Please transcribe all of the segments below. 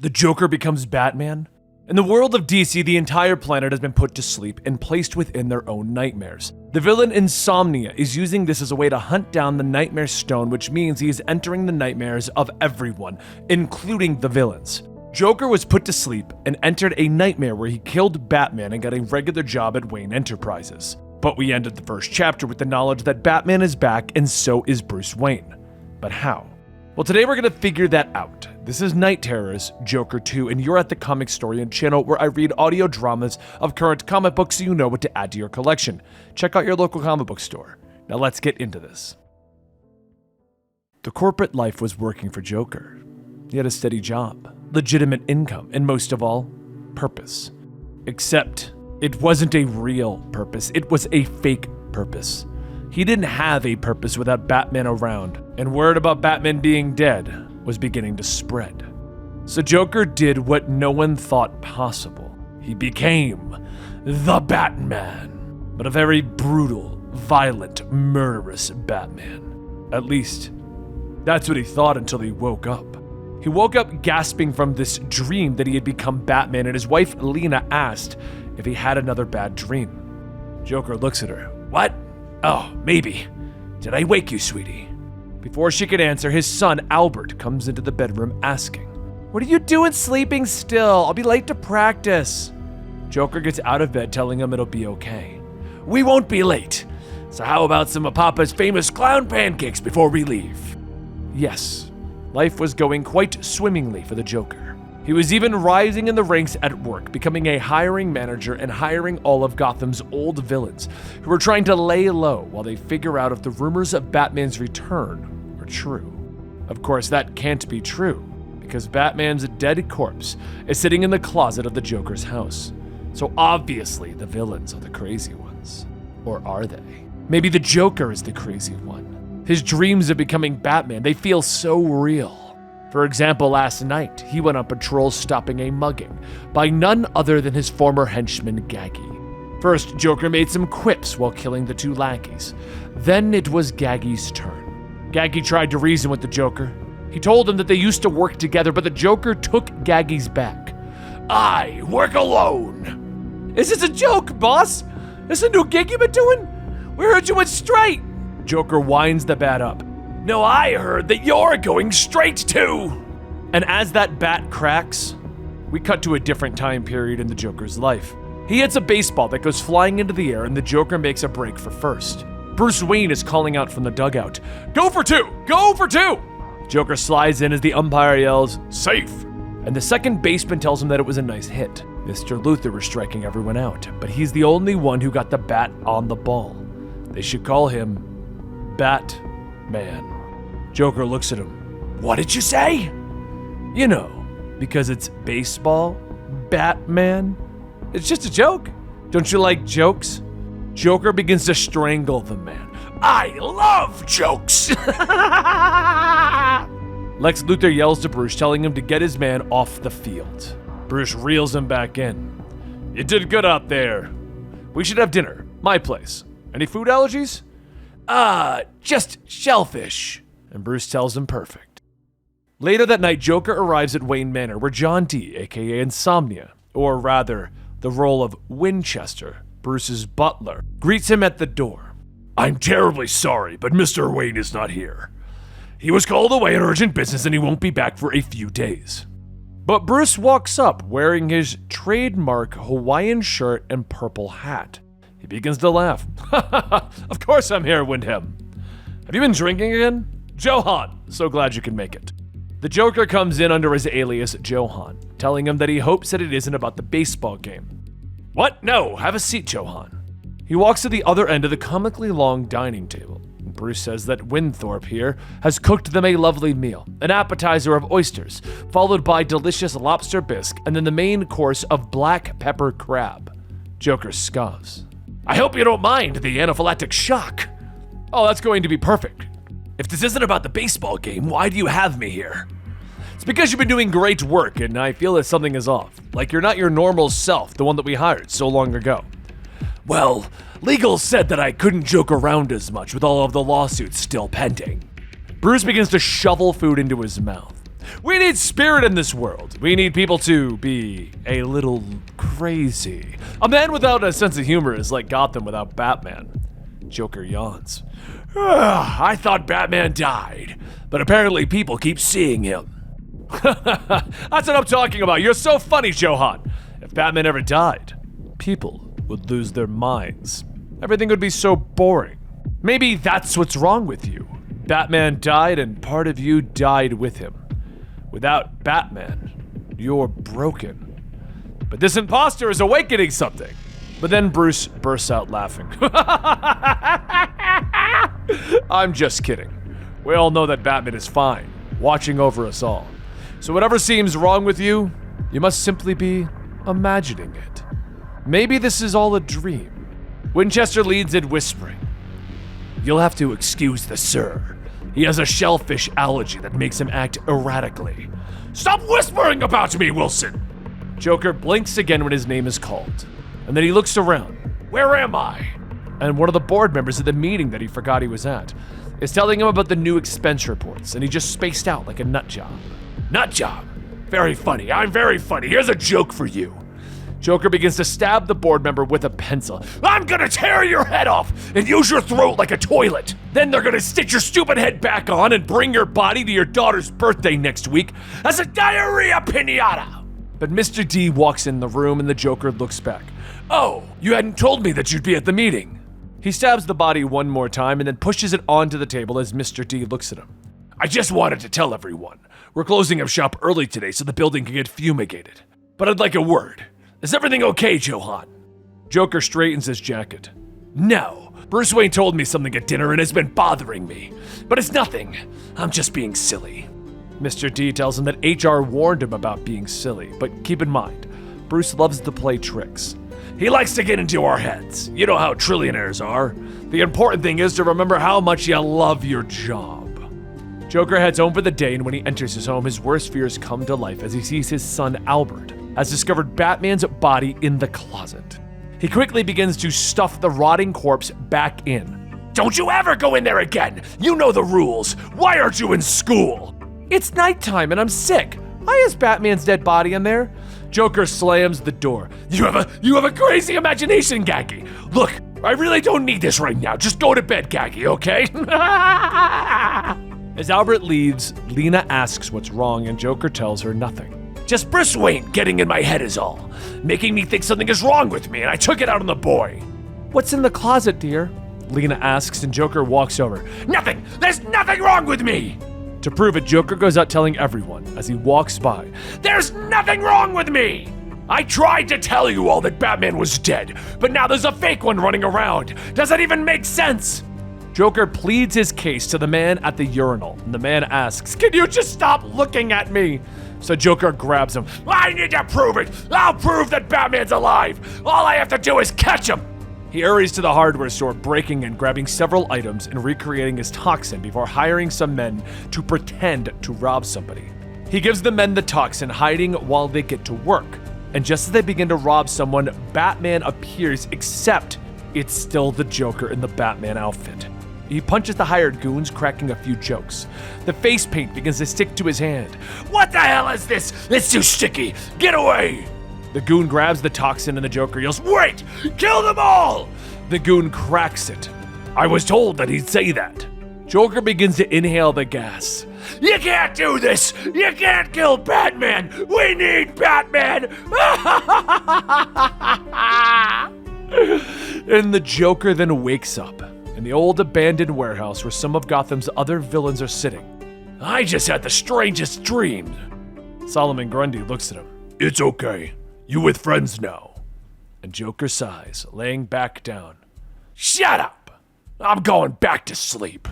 The Joker becomes Batman? In the world of DC, the entire planet has been put to sleep and placed within their own nightmares. The villain Insomnia is using this as a way to hunt down the Nightmare Stone, which means he is entering the nightmares of everyone, including the villains. Joker was put to sleep and entered a nightmare where he killed Batman and got a regular job at Wayne Enterprises. But we ended the first chapter with the knowledge that Batman is back and so is Bruce Wayne. But how? Well, today we're going to figure that out. This is Night Terrors, Joker 2, and you're at the Comicstorian channel where I read audio dramas of current comic books so you know what to add to your collection. Check out your local comic book store. Now let's get into this. The corporate life was working for Joker. He had a steady job, legitimate income, and most of all, purpose. Except, it wasn't a real purpose, it was a fake purpose. He didn't have a purpose without Batman around, and word about Batman being dead was beginning to spread. So Joker did what no one thought possible. He became the Batman, but a very brutal, violent, murderous Batman. At least, that's what he thought until he woke up. He woke up gasping from this dream that he had become Batman, and his wife Lena asked if he had another bad dream. Joker looks at her. What? Oh, maybe. Did I wake you, sweetie? Before she could answer, his son, Albert, comes into the bedroom asking, What are you doing sleeping still? I'll be late to practice. Joker gets out of bed telling him it'll be okay. We won't be late. So how about some of Papa's famous clown pancakes before we leave? Yes, life was going quite swimmingly for the Joker. He was even rising in the ranks at work, becoming a hiring manager and hiring all of Gotham's old villains who were trying to lay low while they figure out if the rumors of Batman's return are true. Of course, that can't be true, because Batman's dead corpse is sitting in the closet of the Joker's house. So obviously the villains are the crazy ones. Or are they? Maybe the Joker is the crazy one. His dreams of becoming Batman, they feel so real. For example, last night, he went on patrol stopping a mugging by none other than his former henchman, Gaggy. First, Joker made some quips while killing the two lackeys. Then it was Gaggy's turn. Gaggy tried to reason with the Joker. He told him that they used to work together, but the Joker took Gaggy's back. I work alone. Is this a joke, boss? This a new gig you've been doing? We heard you went straight. Joker winds the bat up. No, I heard that you're going straight too. And as that bat cracks, we cut to a different time period in the Joker's life. He hits a baseball that goes flying into the air and the Joker makes a break for first. Bruce Wayne is calling out from the dugout, Go for two! Go for two! Joker slides in as the umpire yells, Safe! And the second baseman tells him that it was a nice hit. Mr. Luthor was striking everyone out, but he's the only one who got the bat on the ball. They should call him Batman. Joker looks at him. What did you say? You know, because it's baseball, Batman. It's just a joke. Don't you like jokes? Joker begins to strangle the man. I love jokes! Lex Luthor yells to Bruce, telling him to get his man off the field. Bruce reels him back in. You did good out there. We should have dinner. My place. Any food allergies? Just shellfish. And Bruce tells him perfect. Later that night, Joker arrives at Wayne Manor, where John Dee, aka Insomnia, or rather, the role of Winchester, Bruce's butler, greets him at the door. I'm terribly sorry, but Mr. Wayne is not here. He was called away on urgent business and he won't be back for a few days. But Bruce walks up wearing his trademark Hawaiian shirt and purple hat. He begins to laugh. Of course I'm here, Windham. Have you been drinking again? Johan, so glad you can make it. The Joker comes in under his alias Johan, telling him that he hopes that it isn't about the baseball game. What? No, have a seat, Johan. He walks to the other end of the comically long dining table. Bruce says that Winthorpe here has cooked them a lovely meal, an appetizer of oysters, followed by delicious lobster bisque, and then the main course of black pepper crab. Joker scoffs. I hope you don't mind the anaphylactic shock. Oh, that's going to be perfect. If this isn't about the baseball game, why do you have me here? It's because you've been doing great work, and I feel that something is off. Like you're not your normal self, the one that we hired so long ago. Well, legal said that I couldn't joke around as much with all of the lawsuits still pending. Bruce begins to shovel food into his mouth. We need spirit in this world. We need people to be a little crazy. A man without a sense of humor is like Gotham without Batman. Joker yawns. I thought Batman died, but apparently people keep seeing him. That's what I'm talking about. You're so funny, Johan. If Batman ever died, people would lose their minds. Everything would be so boring. Maybe that's what's wrong with you. Batman died and part of you died with him. Without Batman, you're broken. But this imposter is awakening something. But then Bruce bursts out laughing. I'm just kidding. We all know that Batman is fine, watching over us all. So whatever seems wrong with you, you must simply be imagining it. Maybe this is all a dream. Winchester leads in whispering. You'll have to excuse the sir. He has a shellfish allergy that makes him act erratically. Stop whispering about me, Wilson! Joker blinks again when his name is called. And then he looks around. Where am I? And one of the board members at the meeting that he forgot he was at is telling him about the new expense reports, and he just spaced out like a nut job. Nut job? Very funny. I'm very funny. Here's a joke for you. Joker begins to stab the board member with a pencil. I'm gonna tear your head off and use your throat like a toilet. Then they're gonna stitch your stupid head back on and bring your body to your daughter's birthday next week as a diarrhea piñata. But Mr. D walks in the room and the Joker looks back. Oh, you hadn't told me that you'd be at the meeting. He stabs the body one more time and then pushes it onto the table as Mr. D looks at him. I just wanted to tell everyone. We're closing up shop early today so the building can get fumigated. But I'd like a word. Is everything okay, Johan? Joker straightens his jacket. No, Bruce Wayne told me something at dinner and has been bothering me. But it's nothing. I'm just being silly. Mr. D tells him that HR warned him about being silly, but keep in mind, Bruce loves to play tricks. He likes to get into our heads. You know how trillionaires are. The important thing is to remember how much you love your job. Joker heads home for the day, and when he enters his home, his worst fears come to life as he sees his son Albert has discovered Batman's body in the closet. He quickly begins to stuff the rotting corpse back in. Don't you ever go in there again! You know the rules! Why aren't you in school? It's nighttime and I'm sick. Why is Batman's dead body in there? Joker slams the door. You have a crazy imagination, Gaggy. Look, I really don't need this right now. Just go to bed, Gaggy, okay? As Albert leaves, Lena asks what's wrong and Joker tells her nothing. Just Bruce Wayne getting in my head is all, making me think something is wrong with me, and I took it out on the boy. What's in the closet, dear? Lena asks, and Joker walks over. Nothing! There's nothing wrong with me! To prove it, Joker goes out telling everyone as he walks by. There's nothing wrong with me! I tried to tell you all that Batman was dead, but now there's a fake one running around. Does that even make sense? Joker pleads his case to the man at the urinal, and the man asks, can you just stop looking at me? So Joker grabs him. I need to prove it! I'll prove that Batman's alive! All I have to do is catch him! He hurries to the hardware store, breaking and grabbing several items and recreating his toxin before hiring some men to pretend to rob somebody. He gives the men the toxin, hiding while they get to work. And just as they begin to rob someone, Batman appears, except it's still the Joker in the Batman outfit. He punches the hired goons, cracking a few jokes. The face paint begins to stick to his hand. What the hell is this? It's too sticky. Get away! The goon grabs the toxin and the Joker yells, wait! Kill them all! The goon cracks it. I was told that he'd say that. Joker begins to inhale the gas. You can't do this! You can't kill Batman! We need Batman! And the Joker then wakes up in the old abandoned warehouse where some of Gotham's other villains are sitting. I just had the strangest dream. Solomon Grundy looks at him. It's okay. You with friends now. And Joker sighs, laying back down. Shut up! I'm going back to sleep.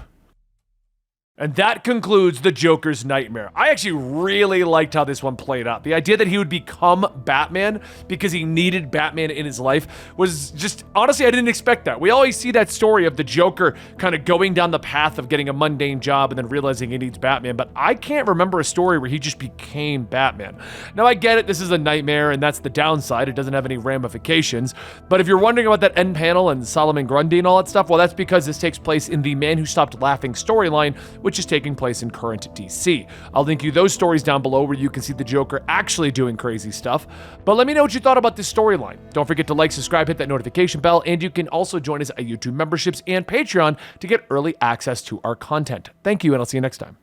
And that concludes the Joker's nightmare. I actually really liked how this one played out. The idea that he would become Batman because he needed Batman in his life was just, honestly, I didn't expect that. We always see that story of the Joker kind of going down the path of getting a mundane job and then realizing he needs Batman, but I can't remember a story where he just became Batman. Now, I get it, this is a nightmare, and that's the downside. It doesn't have any ramifications, but if you're wondering about that end panel and Solomon Grundy and all that stuff, well, that's because this takes place in the Man Who Stopped Laughing storyline, which which is taking place in current DC. I'll link you those stories down below where you can see the Joker actually doing crazy stuff. But let me know what you thought about this storyline. Don't forget to like, subscribe, hit that notification bell, and you can also join us at YouTube memberships and Patreon to get early access to our content. Thank you, and I'll see you next time.